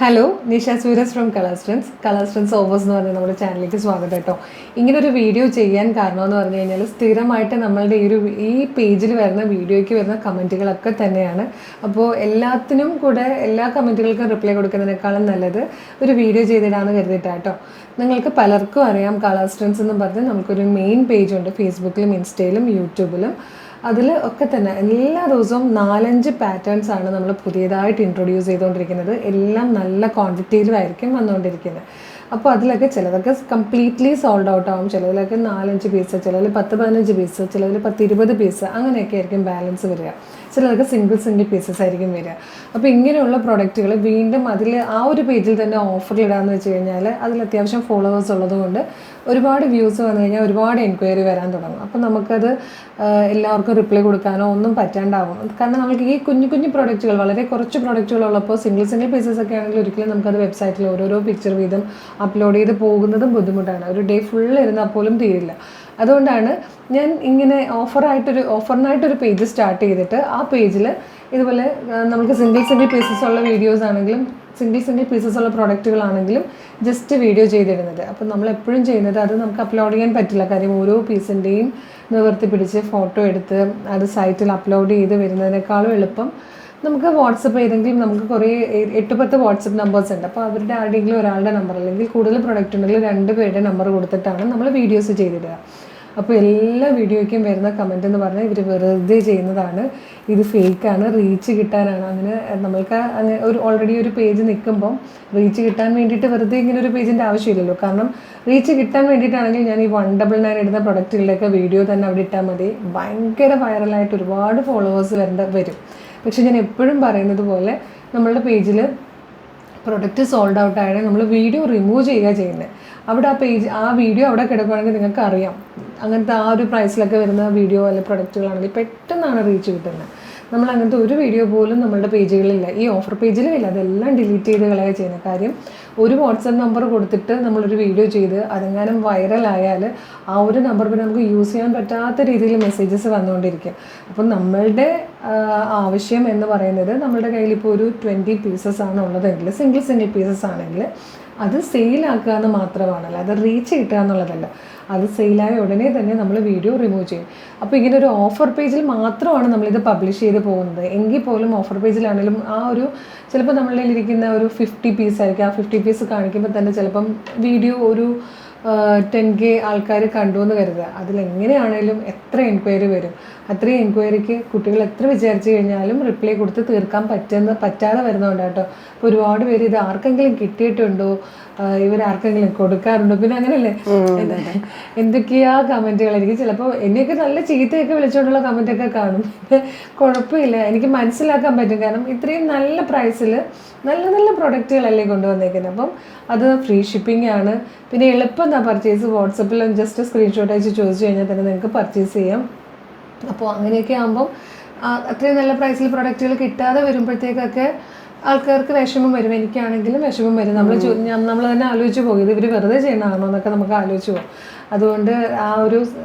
Hello, Nisha Sooraj from colours trends. Colours trends ഓവേഴ്സ് എന്ന് പറഞ്ഞാൽ നമ്മുടെ ചാനലിലേക്ക് സ്വാഗതം കേട്ടോ. ഇങ്ങനൊരു വീഡിയോ ചെയ്യാൻ കാരണമെന്ന് പറഞ്ഞു കഴിഞ്ഞാൽ സ്ഥിരമായിട്ട് നമ്മളുടെ ഈ പേജിൽ വരുന്ന വീഡിയോയ്ക്ക് വരുന്ന കമൻറ്റുകളൊക്കെ തന്നെയാണ്. അപ്പോൾ എല്ലാത്തിനും കൂടെ എല്ലാ കമൻറ്റുകൾക്കും റിപ്ലൈ കൊടുക്കുന്നതിനേക്കാളും നല്ലത് ഒരു വീഡിയോ ചെയ്തിടാന്ന് കരുതിയിട്ടാണ് കേട്ടോ. നിങ്ങൾക്ക് പലർക്കും അറിയാം കളേഴ്സ് ട്രെൻഡ്സ് എന്ന് പറഞ്ഞ് നമുക്കൊരു മെയിൻ പേജുണ്ട് ഫേസ്ബുക്കിലും ഇൻസ്റ്റയിലും യൂട്യൂബിലും. അതിൽ ഒക്കെ തന്നെ എല്ലാ ദിവസവും 4-5 പാറ്റേൺസ് ആണ് നമ്മൾ പുതിയതായിട്ട് ഇൻട്രൊഡ്യൂസ് ചെയ്തുകൊണ്ടിരിക്കുന്നത്. എല്ലാം നല്ല ക്വാണ്ടിറ്റിയിലുമായിരിക്കും വന്നുകൊണ്ടിരിക്കുന്നത്. അപ്പോൾ അതിലൊക്കെ ചിലതൊക്കെ കംപ്ലീറ്റ്ലി സോൾഡ് ഔട്ട് ആവും, ചിലതിലൊക്കെ 4-5 പീസ്, ചിലതിൽ 10-15 പീസ്, ചിലതിൽ 10-20 പീസ്, അങ്ങനെയൊക്കെ ആയിരിക്കും ബാലൻസ് വരിക. ചിലതൊക്കെ സിംഗിൾ പീസസ് ആയിരിക്കും വരിക. അപ്പോൾ ഇങ്ങനെയുള്ള പ്രൊഡക്റ്റുകൾ വീണ്ടും അതിൽ ആ ഒരു പേജിൽ തന്നെ ഓഫറിലിടാമെന്ന് വെച്ച് കഴിഞ്ഞാൽ അതിൽ അത്യാവശ്യം ഫോളോവേഴ്സ് ഉള്ളതുകൊണ്ട് ഒരുപാട് വ്യൂസ് വന്നു കഴിഞ്ഞാൽ ഒരുപാട് എൻക്വയറി വരാൻ തുടങ്ങും. അപ്പം നമുക്കത് എല്ലാവർക്കും റിപ്ലൈ കൊടുക്കാനോ ഒന്നും പറ്റാണ്ടാവും. കാരണം നമുക്ക് ഈ കുഞ്ഞു പ്രൊഡക്റ്റുകൾ, വളരെ കുറച്ച് പ്രൊഡക്റ്റുകളുള്ളപ്പോൾ സിംഗിൾ പീസസ് ഒക്കെ ആണെങ്കിൽ ഒരിക്കലും നമുക്കത് വെബ്സൈറ്റിൽ ഓരോരോ പിക്ചർ വീതം അപ്ലോഡ് ചെയ്ത് പോകുന്നതും ബുദ്ധിമുട്ടാണ്. ഒരു ഡേ ഫുൾ ഇരുന്നാൽ പോലും തീരില്ല. അതുകൊണ്ടാണ് ഞാൻ ഇങ്ങനെ ഓഫറിനായിട്ടൊരു പേജ് സ്റ്റാർട്ട് ചെയ്തിട്ട് ആ പേജിൽ ഇതുപോലെ നമുക്ക് സിംഗിൾ പീസസ് ഉള്ള വീഡിയോസ് ആണെങ്കിലും സിംഗിൾ പീസസ് ഉള്ള പ്രൊഡക്റ്റുകളാണെങ്കിലും ജസ്റ്റ് വീഡിയോ ചെയ്തിടുന്നത്. അപ്പം നമ്മൾ എപ്പോഴും ചെയ്യുന്നത് അത് നമുക്ക് അപ്ലോഡ് ചെയ്യാൻ പറ്റില്ല. കാര്യം ഓരോ പീസിൻ്റെയും നിവർത്തി പിടിച്ച് ഫോട്ടോ എടുത്ത് അത് സൈറ്റിൽ അപ്ലോഡ് ചെയ്ത് വരുന്നതിനേക്കാളും എളുപ്പം നമുക്ക് വാട്സപ്പ് ചെയ്തെങ്കിലും നമുക്ക് കുറേ 8-10 വാട്സപ്പ് നമ്പേഴ്സ് ഉണ്ട്. അപ്പോൾ അവരുടെ ആരുടെയെങ്കിലും ഒരാളുടെ നമ്പർ അല്ലെങ്കിൽ കൂടുതൽ പ്രൊഡക്റ്റ് ഉണ്ടെങ്കിൽ 2 പേരുടെ നമ്പർ കൊടുത്തിട്ടാണ് നമ്മൾ വീഡിയോസ് ചെയ്തിടുക. അപ്പോൾ എല്ലാ വീഡിയോയ്ക്കും വരുന്ന കമൻറ്റ് എന്ന് പറഞ്ഞാൽ ഇവർ വെറുതെ ചെയ്യുന്നതാണ്, ഇത് ഫേക്കാണ്, റീച്ച് കിട്ടാനാണ്. അങ്ങനെ നമ്മൾക്ക് ഓൾറെഡി ഒരു പേജ് നിൽക്കുമ്പം റീച്ച് കിട്ടാൻ വേണ്ടിയിട്ട് വെറുതെ ഇങ്ങനെ ഒരു പേജിൻ്റെ ആവശ്യമില്ലല്ലോ. കാരണം റീച്ച് കിട്ടാൻ വേണ്ടിയിട്ടാണെങ്കിൽ ഞാൻ ഈ 199 ഇടുന്ന പ്രൊഡക്റ്റുകളുടെയൊക്കെ വീഡിയോ തന്നെ അവിടെ ഇട്ടാൽ മതി, ഭയങ്കര വൈറലായിട്ട് ഒരുപാട് ഫോളോവേഴ്സ് വരും. പക്ഷെ ഞാൻ എപ്പോഴും പറയുന്നത് പോലെ നമ്മളുടെ പേജിൽ പ്രൊഡക്റ്റ് സോൾഡ് ഔട്ട് ആയാലും നമ്മൾ വീഡിയോ റിമൂവ് ചെയ്യുന്നത്. അവിടെ ആ വീഡിയോ അവിടെ കിടക്കുകയാണെങ്കിൽ നിങ്ങൾക്ക് അറിയാം അങ്ങനത്തെ ആ ഒരു പ്രൈസിലൊക്കെ വരുന്ന വീഡിയോ അല്ലെങ്കിൽ പ്രൊഡക്റ്റുകളാണെങ്കിൽ പെട്ടെന്നാണ് റീച്ച് കിട്ടുന്നത്. നമ്മൾ അങ്ങനത്തെ ഒരു വീഡിയോ പോലും നമ്മളുടെ പേജുകളിലില്ല, ഈ ഓഫർ പേജിലും ഇല്ല. അതെല്ലാം ഡിലീറ്റ് ചെയ്ത് കളയുക ചെയ്യുന്നത്. കാര്യം ഒരു വാട്സപ്പ് നമ്പർ കൊടുത്തിട്ട് നമ്മളൊരു വീഡിയോ ചെയ്ത് അതെങ്ങാനും വൈറലായാൽ ആ ഒരു നമ്പർ പിന്നെ നമുക്ക് യൂസ് ചെയ്യാൻ പറ്റാത്ത രീതിയിൽ മെസ്സേജസ് വന്നുകൊണ്ടിരിക്കും. അപ്പം നമ്മളുടെ ആവശ്യം എന്ന് പറയുന്നത് നമ്മളുടെ കയ്യിൽ ഇപ്പോൾ ഒരു 20 പീസസ് ആണ് ഉള്ളതെങ്കിൽ സിംഗിൾ പീസസ് ആണെങ്കിൽ അത് സെയിലാക്കുക എന്ന് മാത്രമാണല്ലോ, അത് റീച്ച് കിട്ടുക എന്നുള്ളതല്ല. അത് സെയിലായ ഉടനെ തന്നെ നമ്മൾ വീഡിയോ റിമൂവ് ചെയ്യും. അപ്പോൾ ഇങ്ങനെ ഒരു ഓഫർ പേജിൽ മാത്രമാണ് നമ്മളിത് പബ്ലിഷ് ചെയ്ത് പോകുന്നത്. എങ്കിൽ പോലും ഓഫർ പേജിലാണെങ്കിലും ആ ഒരു ചിലപ്പോൾ നമ്മളുടെ ഇരിക്കുന്ന ഒരു 50 പീസ് ആയിരിക്കും. ആ 50 പീസ് കാണിക്കുമ്പോൾ തന്നെ ചിലപ്പം വീഡിയോ ഒരു 10K ആൾക്കാർ കണ്ടു എന്ന് കരുതുക. അതിലെങ്ങനെയാണേലും എത്ര എൻക്വയറി വരും. അത്രയും എൻക്വയറിക്ക് കുട്ടികൾ എത്ര വിചാരിച്ചു കഴിഞ്ഞാലും റിപ്ലൈ കൊടുത്ത് തീർക്കാൻ പറ്റാതെ വരുന്നതുകൊണ്ട് കേട്ടോ. അപ്പോൾ ഒരുപാട് പേര് ഇത് ആർക്കെങ്കിലും കിട്ടിയിട്ടുണ്ടോ, ഇവരാർക്കെങ്കിലും കൊടുക്കാറുണ്ടോ, പിന്നെ അങ്ങനെയല്ലേ എന്തൊക്കെയാ കമൻറ്റുകളായിരിക്കും. ചിലപ്പോൾ എന്നെയൊക്കെ നല്ല ചീത്തയൊക്കെ വിളിച്ചുകൊണ്ടുള്ള കമൻറ്റൊക്കെ കാണും. കുഴപ്പമില്ല, എനിക്ക് മനസ്സിലാക്കാൻ പറ്റും. കാരണം ഇത്രയും നല്ല പ്രൈസിൽ നല്ല പ്രൊഡക്റ്റുകളല്ലേ കൊണ്ടുവന്നേക്കുന്നത്. അപ്പം അത് ഫ്രീ ഷിപ്പിംഗ് ആണ്. പിന്നെ എളുപ്പം എന്താ പർച്ചേസ്, വാട്സപ്പിൽ ജസ്റ്റ് സ്ക്രീൻഷോട്ട് അയച്ച് ചോദിച്ചു കഴിഞ്ഞാൽ തന്നെ നിങ്ങൾക്ക് പർച്ചേസ് ചെയ്യാം. അപ്പോൾ അങ്ങനെയൊക്കെ ആകുമ്പം അത്രയും നല്ല പ്രൈസിൽ പ്രൊഡക്റ്റുകൾ കിട്ടാതെ വരുമ്പോഴത്തേക്കൊക്കെ ആൾക്കാർക്ക് വിഷമം വരും. എനിക്കാണെങ്കിലും വിഷമം വരും. നമ്മൾ തന്നെ ആലോചിച്ച് പോകും, ഇത് ഇവർ വെറുതെ ചെയ്യണമാണോ എന്നൊക്കെ നമുക്ക് ആലോചിച്ച് പോകും. അതുകൊണ്ട് ആ ഒരു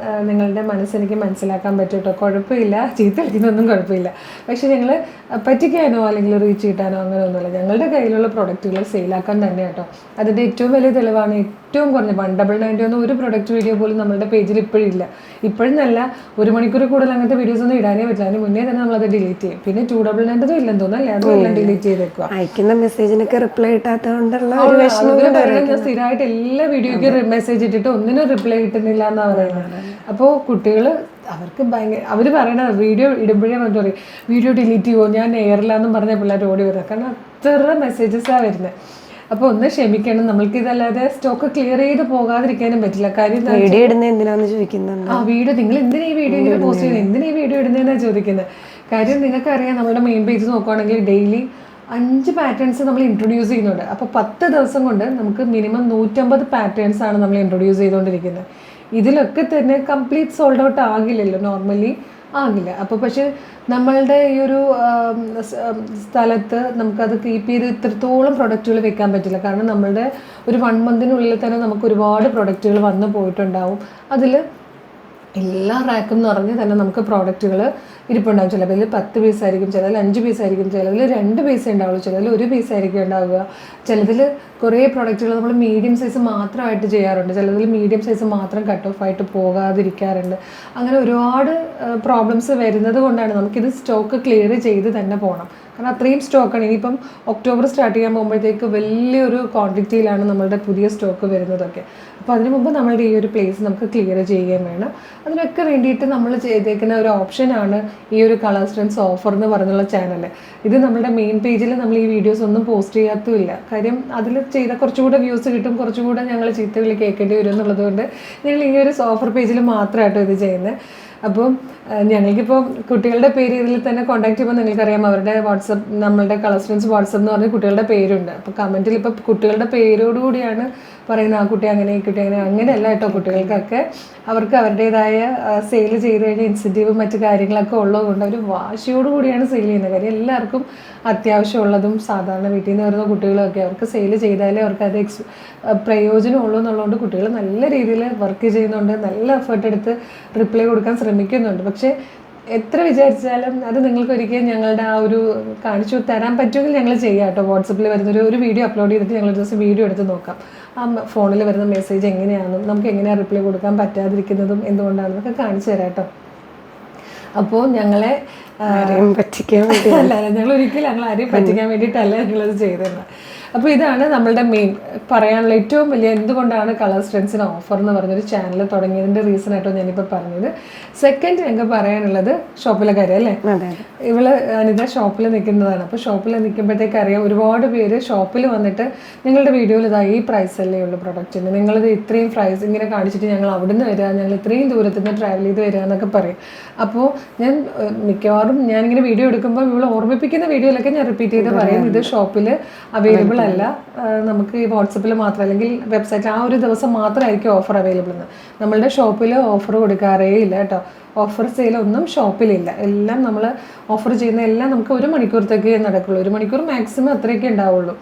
നിങ്ങളുടെ മനസ്സെനിക്ക് മനസ്സിലാക്കാൻ പറ്റും കേട്ടോ. കുഴപ്പമില്ല, ചീത്ത കളിക്കുന്നൊന്നും കുഴപ്പമില്ല. പക്ഷേ ഞങ്ങൾ പറ്റിക്കാനോ അല്ലെങ്കിൽ റീച്ച് കിട്ടാനോ അങ്ങനെയൊന്നുമില്ല. ഞങ്ങളുടെ കയ്യിലുള്ള പ്രൊഡക്റ്റുകൾ സെയിലാക്കാൻ തന്നെ കേട്ടോ. അതിൻ്റെ ഏറ്റവും വലിയ തെളിവാണ് ഏറ്റവും കുറഞ്ഞ 199 ഒരു പ്രൊഡക്റ്റ് വീഡിയോ പോലും നമ്മളുടെ പേജിൽ ഇപ്പോഴില്ല. ഇപ്പോഴും നല്ല 1 മണിക്കൂർ കൂടുതൽ അങ്ങനത്തെ വീഡിയോസ് ഒന്നും ഇടാനേ പറ്റില്ല. അതിന് മുന്നേ തന്നെ നമ്മളത് ഡിലീറ്റ് ചെയ്യും. പിന്നെ 299 ഇല്ലെന്ന് തോന്നുന്നല്ലേ, അതും എല്ലാം ഡിലീറ്റ് ചെയ്തേക്കുക. അയക്കുന്ന മെസ്സേജിനൊക്കെ റിപ്ലൈ ഇട്ടാത്തതുകൊണ്ടുള്ള ഞാൻ സ്ഥിരമായിട്ട് എല്ലാ വീഡിയോയ്ക്കും മെസ്സേജ് ഇട്ടിട്ട് ഒന്നിനും റിപ്ലൈ കിട്ടുന്നില്ല എന്നാ പറയുന്നത്. അപ്പോൾ കുട്ടികൾ അവർക്ക് അവർ പറയണ വീഡിയോ ഇടുമ്പോഴേ വന്നിട്ട് പറയും വീഡിയോ ഡിലീറ്റ് ചെയ്യുമോ, ഞാൻ എയറിലാന്നും പറഞ്ഞ പിള്ളേർ ഓടി വരുന്നത്. കാരണം അത്ര മെസ്സേജസാണ് വരുന്നത്. അപ്പോൾ ഒന്ന് ക്ഷമിക്കണം. നമ്മൾക്ക് ഇതല്ലാതെ സ്റ്റോക്ക് ക്ലിയർ ചെയ്ത് പോകാതിരിക്കാനും പറ്റില്ല. കാര്യം വീഡിയോ ഇടുന്നത് എന്തിനാന്ന് ചോദിക്കുന്നുണ്ട്. വീഡിയോ നിങ്ങൾ എന്തിനാ ഈ വീഡിയോ ഇങ്ങനെ പോസ്റ്റ് ചെയ്യുന്നത്, എന്തിനാ ഈ വീഡിയോ ഇടുന്നതെന്നാണ് ചോദിക്കുന്നത്. കാര്യം നിങ്ങൾക്കറിയാം നമ്മുടെ മെയിൻ പേജ് നോക്കുകയാണെങ്കിൽ ഡെയിലി 5 പാറ്റേൺസ് നമ്മൾ ഇൻട്രൊഡ്യൂസ് ചെയ്യുന്നുണ്ട്. അപ്പോൾ 10 ദിവസം കൊണ്ട് നമുക്ക് മിനിമം 150 പാറ്റേൺസ് ആണ് നമ്മൾ ഇൻട്രൊഡ്യൂസ് ചെയ്തുകൊണ്ടിരിക്കുന്നത്. ഇതിലൊക്കെ തന്നെ കംപ്ലീറ്റ് സോൾഡ് ഔട്ട് ആകില്ലല്ലോ, നോർമലി ആകില്ല. അപ്പോൾ പക്ഷേ നമ്മളുടെ ഈ ഒരു സ്ഥലത്ത് നമുക്കത് കീപ്പ് ചെയ്ത് ഇത്രത്തോളം പ്രൊഡക്റ്റുകൾ വെക്കാൻ പറ്റില്ല. കാരണം നമ്മളുടെ ഒരു 1 മന്തിനുള്ളിൽ തന്നെ നമുക്ക് ഒരുപാട് പ്രൊഡക്റ്റുകൾ വന്നു പോയിട്ടുണ്ടാവും. അതിൽ എല്ലാ റാക്കും നിറഞ്ഞ് തന്നെ നമുക്ക് പ്രോഡക്റ്റുകൾ ഇരിപ്പുണ്ടാകും. ചിലതിൽ 10 പീസായിരിക്കും, ചിലതിൽ 5 പീസായിരിക്കും, ചിലതിൽ 2 പീസേ ഉണ്ടാവുള്ളൂ, ചിലതിൽ 1 പീസായിരിക്കും ഉണ്ടാവുക. ചിലതിൽ കുറേ പ്രോഡക്റ്റുകൾ നമ്മൾ മീഡിയം സൈസ് മാത്രമായിട്ട് ചെയ്യാറുണ്ട്, ചിലതിൽ മീഡിയം സൈസ് മാത്രം കട്ട് ഓഫ് ആയിട്ട് പോകാതിരിക്കാറുണ്ട്. അങ്ങനെ ഒരുപാട് പ്രോബ്ലംസ് വരുന്നത് കൊണ്ടാണ് നമുക്കിത് സ്റ്റോക്ക് ക്ലിയർ ചെയ്ത് തന്നെ പോകണം. കാരണം അത്രയും സ്റ്റോക്കാണ്. ഇനിയിപ്പം ഒക്ടോബർ സ്റ്റാർട്ട് ചെയ്യാൻ പോകുമ്പോഴത്തേക്ക് വലിയൊരു ക്വാണ്ടിറ്റിയിലാണ് നമ്മളുടെ പുതിയ സ്റ്റോക്ക് വരുന്നതൊക്കെ. അപ്പോൾ അതിന് മുമ്പ് നമ്മളുടെ ഈ ഒരു പ്ലേസ് നമുക്ക് ക്ലിയർ ചെയ്യുകയും വേണം. അതിനൊക്കെ വേണ്ടിയിട്ട് നമ്മൾ ചെയ്തേക്കുന്ന ഒരു ഓപ്ഷനാണ് ഈ ഒരു കളേഴ്സ് ട്രെൻഡ്സ് ഓഫർ എന്ന് പറഞ്ഞുള്ള ചാനൽ. ഇത് നമ്മുടെ മെയിൻ പേജിൽ നമ്മൾ ഈ വീഡിയോസ് ഒന്നും പോസ്റ്റ് ചെയ്യാത്തുമില്ല. കാര്യം അതിൽ ചെയ്ത കുറച്ചുകൂടെ വ്യൂസ് കിട്ടും, കുറച്ചുകൂടെ ഞങ്ങൾ ചീത്തവിളി കേൾക്കേണ്ടി വരും എന്നുള്ളത് കൊണ്ട് ഞങ്ങൾ ഈ ഒരു ഓഫർ പേജിൽ മാത്രമായിട്ടോ ഇത് ചെയ്യുന്നത്. അപ്പം ഞങ്ങൾക്കിപ്പോൾ കുട്ടികളുടെ പേര് ഇതിൽ തന്നെ കോൺടാക്ട് ചെയ്യുമ്പോൾ നിങ്ങൾക്കറിയാം അവരുടെ വാട്സപ്പ്, നമ്മളുടെ കളേഴ്സ് ട്രെൻഡ്സ് വാട്സപ്പ് എന്ന് പറഞ്ഞ കുട്ടികളുടെ പേരുണ്ട്. അപ്പോൾ കമൻറ്റിൽ ഇപ്പോൾ കുട്ടികളുടെ പേരോടുകൂടിയാണ് പറയുന്നത് ആ കുട്ടി അങ്ങനെ, ഈ കുട്ടി അങ്ങനെ. അങ്ങനെയല്ല കേട്ടോ, കുട്ടികൾക്കൊക്കെ അവർക്ക് അവരുടേതായ സെയിൽ ചെയ്ത് കഴിഞ്ഞാൽ ഇൻസെൻറ്റീവും മറ്റു കാര്യങ്ങളൊക്കെ ഉള്ളതുകൊണ്ട് അവർ വാശിയോടുകൂടിയാണ് സെയിൽ ചെയ്യുന്നത്. കാര്യം എല്ലാവർക്കും അത്യാവശ്യമുള്ളതും സാധാരണ വീട്ടിൽ നിന്ന് വരുന്ന കുട്ടികളൊക്കെ അവർക്ക് സെയിൽ ചെയ്താലേ അവർക്ക് അത് പ്രയോജനമുള്ളൂ എന്നുള്ളതുകൊണ്ട് കുട്ടികൾ നല്ല രീതിയിൽ വർക്ക് ചെയ്യുന്നുണ്ട്, നല്ല എഫേർട്ട് എടുത്ത് റിപ്ലൈ കൊടുക്കാൻ ശ്രമിക്കുന്നുണ്ട്. പക്ഷേ എത്ര വിചാരിച്ചാലും അത് നിങ്ങൾക്ക് ഒരിക്കലും ഞങ്ങളുടെ ആ ഒരു കാണിച്ചു തരാൻ പറ്റുമെങ്കിൽ ഞങ്ങൾ ചെയ്യാം കേട്ടോ. വാട്സപ്പിൽ വരുന്നൊരു വീഡിയോ അപ്ലോഡ് ചെയ്തിട്ട് ഞങ്ങൾ ദിവസം വീഡിയോ എടുത്ത് നോക്കാം. ആ ഫോണിൽ വരുന്ന മെസ്സേജ് എങ്ങനെയാണെന്നും നമുക്ക് എങ്ങനെയാണ് റിപ്ലൈ കൊടുക്കാൻ പറ്റാതിരിക്കുന്നതും എന്തുകൊണ്ടാണെന്നൊക്കെ കാണിച്ചു തരാം കേട്ടോ. അപ്പോൾ ഞങ്ങളെ പറ്റിക്കാൻ വേണ്ടി അല്ല, ഞങ്ങൾ ആരെയും പറ്റിക്കാൻ വേണ്ടിയിട്ടല്ല ഞങ്ങളത് ചെയ്തിരുന്നത്. അപ്പോൾ ഇതാണ് നമ്മളുടെ മെയിൻ പറയാനുള്ള ഏറ്റവും വലിയ എന്തുകൊണ്ടാണ് കളേഴ്സ് ട്രെൻഡ്സിന് ഓഫർ എന്ന് പറഞ്ഞൊരു ചാനൽ തുടങ്ങിയതിൻ്റെ റീസൺ ആയിട്ടോ ഞാനിപ്പോൾ പറഞ്ഞത്. സെക്കൻഡ് ഞങ്ങൾക്ക് പറയാനുള്ളത് ഷോപ്പിലെ കാര്യം അല്ലേ. ഇവള് അനിത ഷോപ്പിൽ നിൽക്കുന്നതാണ്. അപ്പോൾ ഷോപ്പിൽ നിൽക്കുമ്പോഴത്തേക്ക് അറിയാം ഒരുപാട് പേര് ഷോപ്പിൽ വന്നിട്ട് നിങ്ങളുടെ വീഡിയോയിൽ ഇതാ ഈ പ്രൈസ് അല്ലേ ഉള്ളൂ പ്രൊഡക്റ്റിന്, നിങ്ങളിത് ഇത്രയും പ്രൈസ് ഇങ്ങനെ കാണിച്ചിട്ട് ഞങ്ങൾ അവിടെ നിന്ന് വരിക, ഞങ്ങൾ ഇത്രയും ദൂരത്തു നിന്ന് ട്രാവൽ ചെയ്ത് വരിക എന്നൊക്കെ പറയും. അപ്പോൾ ഞാൻ മിക്കവാറും ഞാനിങ്ങനെ വീഡിയോ എടുക്കുമ്പോൾ ഇവൾ ഓർമ്മിപ്പിക്കുന്ന വീഡിയോയിലൊക്കെ ഞാൻ റിപ്പീറ്റ് ചെയ്ത് പറയും ഇത് ഷോപ്പിൽ അവൈലബിൾ അല്ല, നമുക്ക് ഈ വാട്സപ്പിൽ മാത്രം അല്ലെങ്കിൽ വെബ്സൈറ്റിൽ ആ ഒരു ദിവസം മാത്രമായിരിക്കും ഓഫർ അവൈലബിൾ എന്ന്. നമ്മളുടെ ഷോപ്പിൽ ഓഫർ കൊടുക്കാറേ ഇല്ല കേട്ടോ. ഓഫർ സെയിലൊന്നും ഷോപ്പിലില്ല. എല്ലാം നമ്മൾ ഓഫർ ചെയ്യുന്ന എല്ലാം നമുക്ക് 1 മണിക്കൂറത്തേക്ക് നടക്കുള്ളൂ, 1 മണിക്കൂർ മാക്സിമം അത്രയൊക്കെ ഉണ്ടാവുള്ളൂ.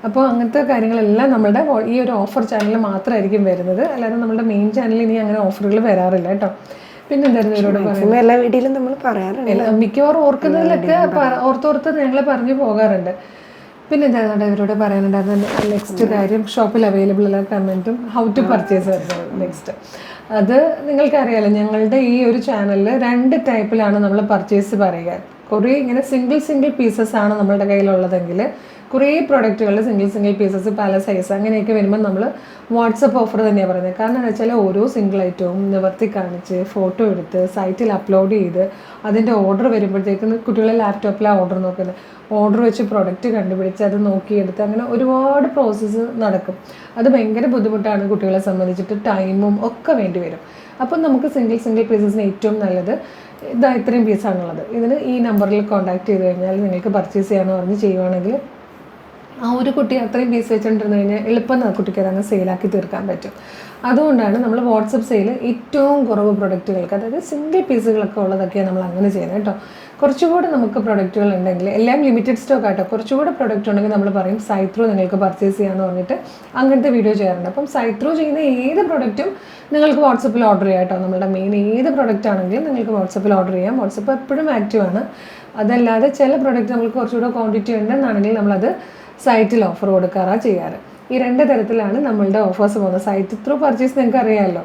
അപ്പോൾ അങ്ങനത്തെ കാര്യങ്ങളെല്ലാം നമ്മുടെ ഈ ഒരു ഓഫർ ചാനലിൽ മാത്രമായിരിക്കും വരുന്നത്, അല്ലാതെ നമ്മുടെ മെയിൻ ചാനലിൽ ഇനി അങ്ങനെ ഓഫറുകൾ വരാറില്ല കേട്ടോ. പിന്നെ എന്തായിരുന്നു ഇവരോട് പറയുന്നത്, എല്ലാ വീഡിയോയിലും നമ്മൾ പറയാറുണ്ട്, മിക്കവാറും ഓർക്കുന്നതിലൊക്കെ ഓർത്തോർത്ത് ഞങ്ങൾ പറഞ്ഞു പോകാറുണ്ട്. പിന്നെ എന്താണ് ഇവരോട് പറയാനുണ്ടായിരുന്നത് നെക്സ്റ്റ് കാര്യം, ഷോപ്പിൽ അവൈലബിൾ ഉള്ള കമൻറ്റും ഹൗ ടു പർച്ചേസ് വരുന്നത് നെക്സ്റ്റ്. അത് നിങ്ങൾക്കറിയാലോ ഞങ്ങളുടെ ഈ ഒരു ചാനലിൽ 2 ടൈപ്പിലാണ് നമ്മൾ പർച്ചേസ് പറയുക. കുറേ ഇങ്ങനെ സിംഗിൾ പീസസ് ആണ് നമ്മളുടെ കയ്യിലുള്ളതെങ്കിൽ കുറേ പ്രൊഡക്റ്റുകൾ സിംഗിൾ പീസസ് പല സൈസ് അങ്ങനെയൊക്കെ വരുമ്പോൾ നമ്മൾ വാട്സപ്പ് ഓഫർ തന്നെയാണ് പറയുന്നത്. കാരണം എന്താ വെച്ചാൽ ഓരോ സിംഗിൾ ഐറ്റവും നിവർത്തി കാണിച്ച് ഫോട്ടോ എടുത്ത് സൈറ്റിൽ അപ്ലോഡ് ചെയ്ത് അതിൻ്റെ ഓർഡർ വരുമ്പോഴത്തേക്കും കുട്ടികളെ ലാപ്ടോപ്പിലാണ് ഓർഡർ നോക്കുന്നത്, ഓർഡർ വെച്ച് പ്രൊഡക്റ്റ് കണ്ടുപിടിച്ച് അത് നോക്കിയെടുത്ത് അങ്ങനെ ഒരുപാട് പ്രോസസ്സ് നടക്കും. അത് ഭയങ്കര ബുദ്ധിമുട്ടാണ് കുട്ടികളെ സംബന്ധിച്ചിട്ട്, ടൈമും ഒക്കെ വേണ്ടി വരും. അപ്പം നമുക്ക് സിംഗിൾ പീസസിന് ഏറ്റവും നല്ലത് ഇതാ ഇത്രയും പീസാണുള്ളത്, ഇതിന് ഈ നമ്പറിൽ കോൺടാക്ട് ചെയ്ത് കഴിഞ്ഞാൽ നിങ്ങൾക്ക് പർച്ചേസ് ചെയ്യാമെന്ന് പറഞ്ഞ് ചെയ്യുവാണെങ്കിൽ ആ ഒരു കുട്ടി അത്രയും പീസ് വെച്ചിട്ടുണ്ടെന്ന് കഴിഞ്ഞാൽ എളുപ്പം കുട്ടിക്ക് അതങ്ങ് സെയിലാക്കി തീർക്കാൻ പറ്റും. അതുകൊണ്ടാണ് നമ്മൾ വാട്സപ്പ് സെയിൽ ഏറ്റവും കുറവ് പ്രൊഡക്റ്റുകൾക്ക്, അതായത് സിംഗിൾ പീസുകളൊക്കെ ഉള്ളതൊക്കെയാണ് നമ്മൾ അങ്ങനെ ചെയ്യുന്നത് കേട്ടോ. കുറച്ചുകൂടെ നമുക്ക് പ്രൊഡക്റ്റുകൾ ഉണ്ടെങ്കിൽ, എല്ലാം ലിമിറ്റഡ് സ്റ്റോക്ക് ആട്ടോ, കുറച്ചുകൂടെ പ്രൊഡക്റ്റ് ഉണ്ടെങ്കിൽ നമ്മൾ പറയും സൈറ്റ് ത്രൂ നിങ്ങൾക്ക് പർച്ചേസ് ചെയ്യാമെന്ന് പറഞ്ഞിട്ട് അങ്ങനത്തെ വീഡിയോ ചെയ്യാറുണ്ട്. അപ്പം സൈറ്റ് ത്രൂ ചെയ്യുന്ന ഏത് പ്രൊഡക്റ്റും നിങ്ങൾക്ക് വാട്സപ്പിൽ ഓർഡർ ചെയ്യാം കേട്ടോ. നമ്മുടെ മെയിൻ ഏത് പ്രൊഡക്റ്റ് ആണെങ്കിലും നിങ്ങൾക്ക് വാട്സപ്പിൽ ഓർഡർ ചെയ്യാം. വാട്സപ്പ് എപ്പോഴും ആക്റ്റീവാണ്. അതല്ലാതെ ചില പ്രൊഡക്റ്റ് നമുക്ക് കുറച്ചുകൂടെ ക്വാണ്ടിറ്റി ഉണ്ടെന്നാണെങ്കിൽ നമ്മളത് സൈറ്റിൽ ഓഫർ കൊടുക്കാറാണ് ചെയ്യാറ്. ഈ 2 തരത്തിലാണ് നമ്മളുടെ ഓഫേഴ്സ് പോകുന്നത്. സൈറ്റ് ത്രൂ പർച്ചേസ് നിങ്ങൾക്ക് അറിയാമല്ലോ,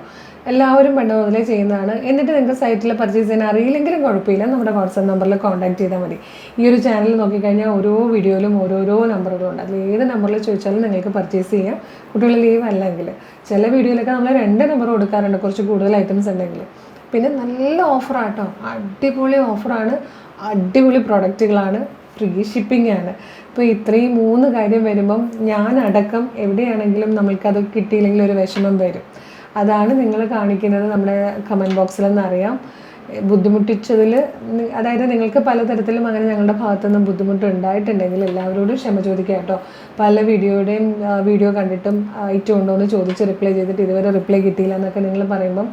എല്ലാവരും പണ്ട് മുതലേ ചെയ്യുന്നതാണ്. എന്നിട്ട് നിങ്ങൾക്ക് സൈറ്റിൽ പർച്ചേസ് ചെയ്യാൻ അറിയില്ലെങ്കിലും കുഴപ്പമില്ല, നമ്മുടെ വാട്സപ്പ് നമ്പറിൽ കോൺടാക്ട് ചെയ്താൽ മതി. ഈ ഒരു ചാനൽ നോക്കിക്കഴിഞ്ഞാൽ ഓരോ വീഡിയോയിലും ഓരോരോ നമ്പറുകളുണ്ട്, അതിൽ ഏത് നമ്പറിൽ ചോദിച്ചാലും നിങ്ങൾക്ക് പർച്ചേസ് ചെയ്യാം. കുട്ടികൾ ലീവ് അല്ലെങ്കിൽ ചില വീഡിയോയിലൊക്കെ നമ്മൾ 2 നമ്പർ കൊടുക്കാറുണ്ട് കുറച്ച് കൂടുതൽ ഐറ്റംസ് ഉണ്ടെങ്കിൽ. പിന്നെ നല്ല ഓഫറാട്ടോ, അടിപൊളി ഓഫറാണ്, അടിപൊളി പ്രൊഡക്റ്റുകളാണ്, ഫ്രീ ഷിപ്പിംഗ് ആണ്. ഇപ്പോൾ ഇത്രയും 3 കാര്യം വരുമ്പം ഞാനടക്കം എവിടെയാണെങ്കിലും നമ്മൾക്കത് കിട്ടിയില്ലെങ്കിൽ ഒരു വിഷമം വരും. അതാണ് നിങ്ങൾ കാണിക്കുന്നത് നമ്മുടെ കമൻറ്റ് ബോക്സിലെന്നറിയാം. ബുദ്ധിമുട്ടിച്ചതിൽ, അതായത് നിങ്ങൾക്ക് പലതരത്തിലും അങ്ങനെ ഞങ്ങളുടെ ഭാഗത്തുനിന്ന് ബുദ്ധിമുട്ട് ഉണ്ടായിട്ടുണ്ടെങ്കിൽ എല്ലാവരോടും ക്ഷമ ചോദിക്കുക കേട്ടോ. പല വീഡിയോ കണ്ടിട്ടും ഐറ്റം ഉണ്ടോ എന്ന് ചോദിച്ച് റിപ്ലൈ ചെയ്തിട്ട് ഇതുവരെ റിപ്ലൈ കിട്ടിയില്ല എന്നൊക്കെ നിങ്ങൾ പറയുമ്പം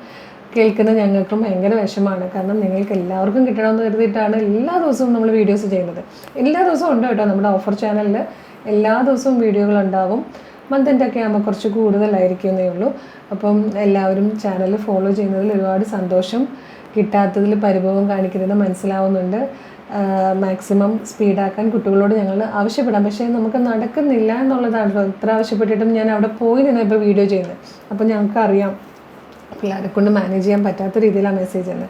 കേൾക്കുന്ന ഞങ്ങൾക്കും ഭയങ്കര വിഷമമാണ്. കാരണം നിങ്ങൾക്ക് എല്ലാവർക്കും കിട്ടണമെന്ന് കരുതിയിട്ടാണ് എല്ലാ ദിവസവും നമ്മൾ വീഡിയോസ് ചെയ്യുന്നത്. എല്ലാ ദിവസവും ഉണ്ട് കേട്ടോ നമ്മുടെ ഓഫർ ചാനലിൽ, എല്ലാ ദിവസവും വീഡിയോകളുണ്ടാവും. മന്ത് ഒക്കെ ആകുമ്പോൾ കുറച്ച് കൂടുതലായിരിക്കുന്നേ ഉള്ളൂ. അപ്പം എല്ലാവരും ചാനൽ ഫോളോ ചെയ്യുന്നതിൽ ഒരുപാട് സന്തോഷം. കിട്ടാത്തതിൽ പരിഭവം കാണിക്കുന്നത് മനസ്സിലാവുന്നുണ്ട്. മാക്സിമം സ്പീഡാക്കാൻ കുട്ടികളോട് ഞങ്ങൾ ആവശ്യപ്പെടാം. പക്ഷേ നമുക്ക് നടക്കുന്നില്ല എന്നുള്ളതാണ്. ഇത്ര ആവശ്യപ്പെട്ടിട്ടും ഞാൻ അവിടെ പോയി നിന്ന് ഇപ്പോൾ വീഡിയോ ചെയ്യുന്നത്. അപ്പോൾ ഞങ്ങൾക്കറിയാം പിള്ളേരെ കൊണ്ട് മാനേജ് ചെയ്യാൻ പറ്റാത്ത രീതിയിലാണ് മെസ്സേജ് ചെയ്യുന്നത്.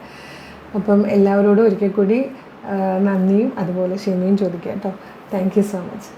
അപ്പം എല്ലാവരോടും ഒരിക്കൽ കൂടി നന്ദിയും അതുപോലെ ക്ഷമയും ചോദിക്കാം കേട്ടോ. Thank you so much.